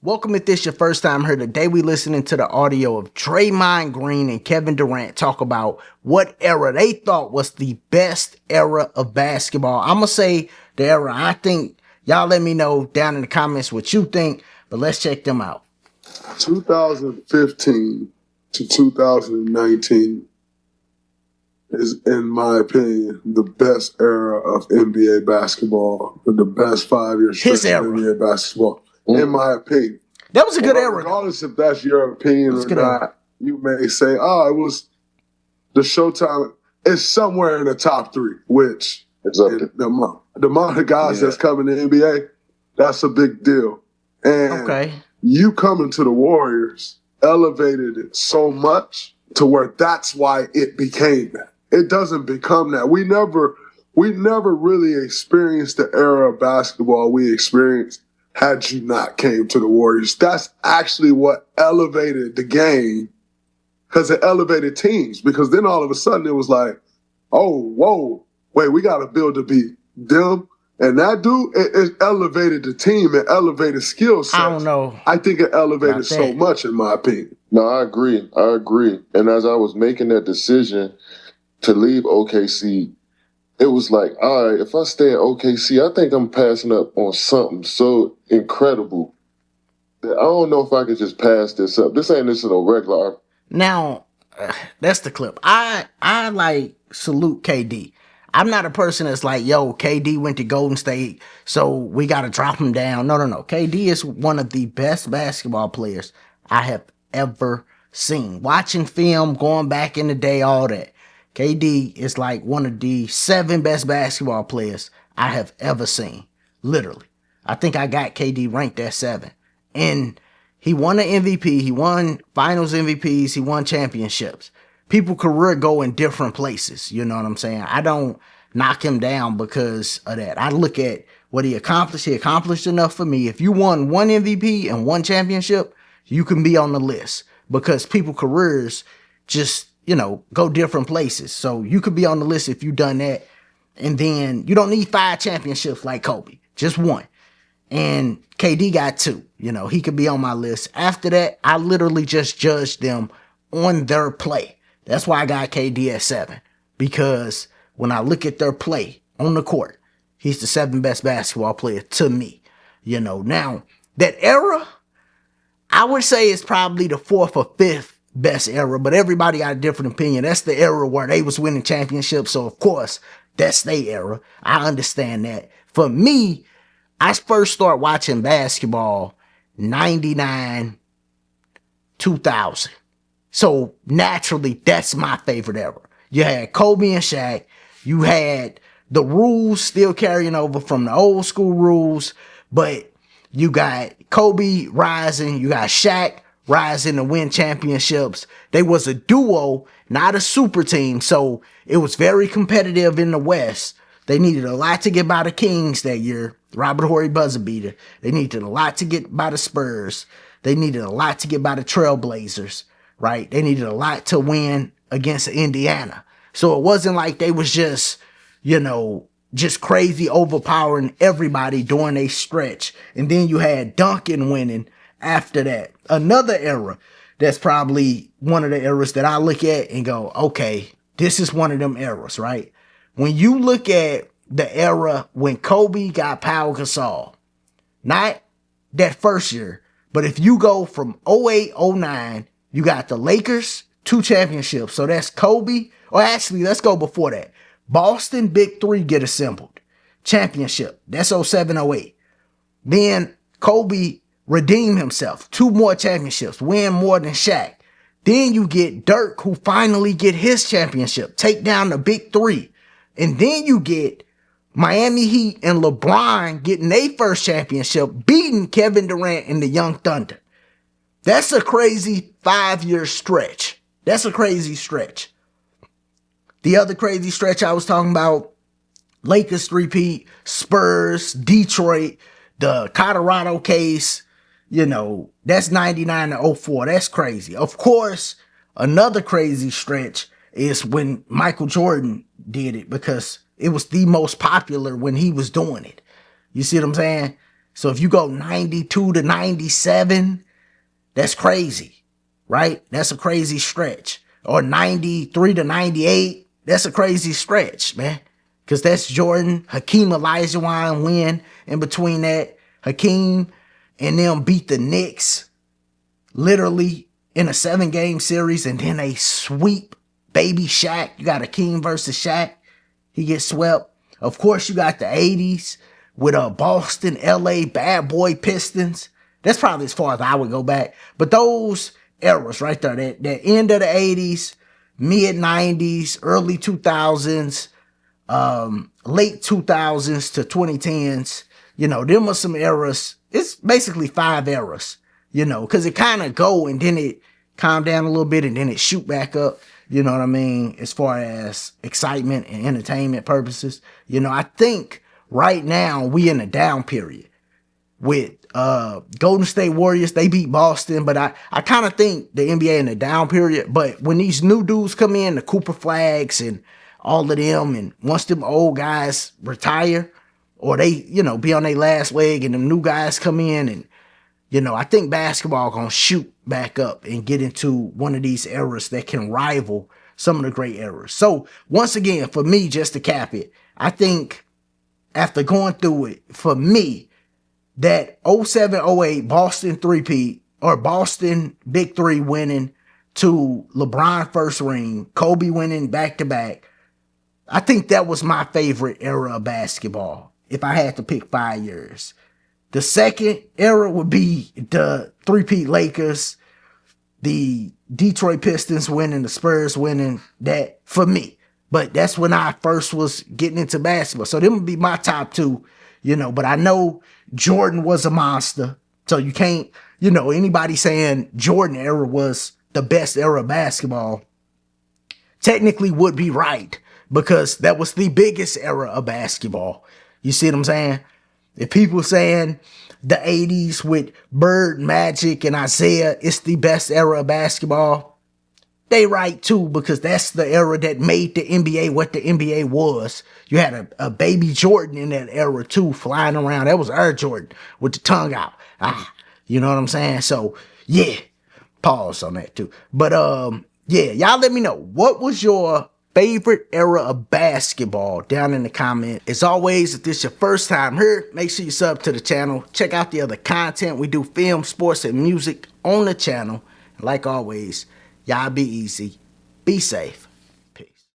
Welcome if this your first time here. Today we listening to the audio of Draymond Green and Kevin Durant talk about what era they thought was the best era of basketball. I'm going to say the era I think. Y'all let me know down in the comments what you think, but let's check them out. 2015 to 2019 is, in my opinion, the best era of NBA basketball, the best 5-year stretch of NBA basketball. In my opinion. That was a good era. Regardless if that's your opinion or not, you may say, it was the Showtime. It's somewhere in the top 3, which the amount of guys that's coming to NBA, that's a big deal. And you coming to the Warriors elevated it so much to where that's why it became that. It doesn't become that. We never really experienced the era of basketball we experienced had you not came to the Warriors. That's actually what elevated the game, because it elevated teams. Because then all of a sudden it was like, wait, we got to build to be them. And that dude, it elevated the team. It elevated skill sets. I don't know. I think it elevated so much, in my opinion. No, I agree. And as I was making that decision to leave OKC, it was like, all right, if I stay at OKC, I think I'm passing up on something so incredible that I don't know if I could just pass this up. This ain't no regular. Now, that's the clip. I like salute KD. I'm not a person that's like, KD went to Golden State, so we got to drop him down. No. KD is one of the best basketball players I have ever seen. Watching film, going back in the day, all that. KD is like one of the 7 best basketball players I have ever seen. Literally. I think I got KD ranked at 7. And he won an MVP. He won finals MVPs. He won championships. People's career go in different places. You know what I'm saying? I don't knock him down because of that. I look at what he accomplished. He accomplished enough for me. If you won 1 MVP and 1 championship, you can be on the list because people's careers just, go different places. So you could be on the list if you done that. And then you don't need 5 championships like Kobe, just 1. And KD got 2. He could be on my list. After that, I literally just judged them on their play. That's why I got KD at 7. Because when I look at their play on the court, he's the 7th best basketball player to me. Now, that era, I would say it's probably the 4th or 5th best era, but everybody got a different opinion. That's the era where they was winning championships, so of course, that's their era. I understand that. For me, I first started watching basketball 99, 2000. So naturally, that's my favorite era. You had Kobe and Shaq. You had the rules still carrying over from the old school rules, but you got Kobe rising. You got Shaq rising to win championships. They was a duo, not a super team. So it was very competitive in the West. They needed a lot to get by the Kings that year. Robert Horry buzzer beater. They needed a lot to get by the Spurs. They needed a lot to get by the Trailblazers, right? They needed a lot to win against Indiana. So it wasn't like they was just, just crazy overpowering everybody during a stretch. And then you had Duncan winning after that. Another era that's probably one of the eras that I look at and go, okay, this is one of them eras, right? When you look at the era when Kobe got Pau Gasol, not that first year, but if you go from 08, 09, you got the Lakers, 2 championships. So that's Kobe, or actually, let's go before that. Boston Big 3 get assembled. Championship. That's 07, 08. Then Kobe redeem himself. 2 more championships. Win more than Shaq. Then you get Dirk, who finally get his championship. Take down the Big 3. And then you get Miami Heat and LeBron getting their first championship, beating Kevin Durant and the Young Thunder. That's a crazy 5-year stretch. That's a crazy stretch. The other crazy stretch I was talking about, Lakers 3-peat, Spurs, Detroit, the Colorado case, that's 99 to 04. That's crazy. Of course, another crazy stretch is when Michael Jordan did it because it was the most popular when he was doing it. You see what I'm saying? So if you go 92 to 97, that's crazy, right? That's a crazy stretch. Or 93 to 98, that's a crazy stretch, man. Because that's Jordan, Hakeem Olajuwon win in between that. Hakeem and them beat the Knicks literally in a 7-game series, and then they sweep baby Shaq. You got Hakeem versus Shaq. He gets swept. Of course, you got the 80s with Boston, LA, bad boy Pistons. That's probably as far as I would go back. But those eras right there, that end of the 80s, mid 90s, early 2000s, late 2000s to 2010s, them are some eras. It's basically 5 eras, because it kind of go and then it calm down a little bit and then it shoot back up. You know what I mean? As far as excitement and entertainment purposes, I think right now we in a down period with Golden State Warriors. They beat Boston, but I kind of think the NBA in a down period. But when these new dudes come in, the Cooper Flags and all of them, and once them old guys retire or they, be on their last leg and them new guys come in, and, I think basketball gonna shoot back up and get into one of these eras that can rival some of the great eras. So once again, for me, just to cap it, I think after going through it, for me, that 07-08 Boston three-peat, or Boston Big Three winning to LeBron first ring, Kobe winning back-to-back, I think that was my favorite era of basketball if I had to pick 5 years. The second era would be the three-peat Lakers, the Detroit Pistons winning, the Spurs winning, that for me. But that's when I first was getting into basketball. So them would be my top 2, but I know Jordan was a monster. So you can't, anybody saying Jordan era was the best era of basketball technically would be right, because that was the biggest era of basketball. You see what I'm saying? If people saying the 80s with Bird, Magic, and Isaiah, it's the best era of basketball, they right too, because that's the era that made the NBA what the NBA was. You had a baby Jordan in that era too, flying around. That was Air Jordan with the tongue out. You know what I'm saying? So yeah, pause on that too. But yeah, y'all let me know, what was your favorite era of basketball down in the comment. As always, if this is your first time here, make sure you sub to the channel. Check out the other content. We do film, sports, and music on the channel. Like always, y'all be easy, be safe.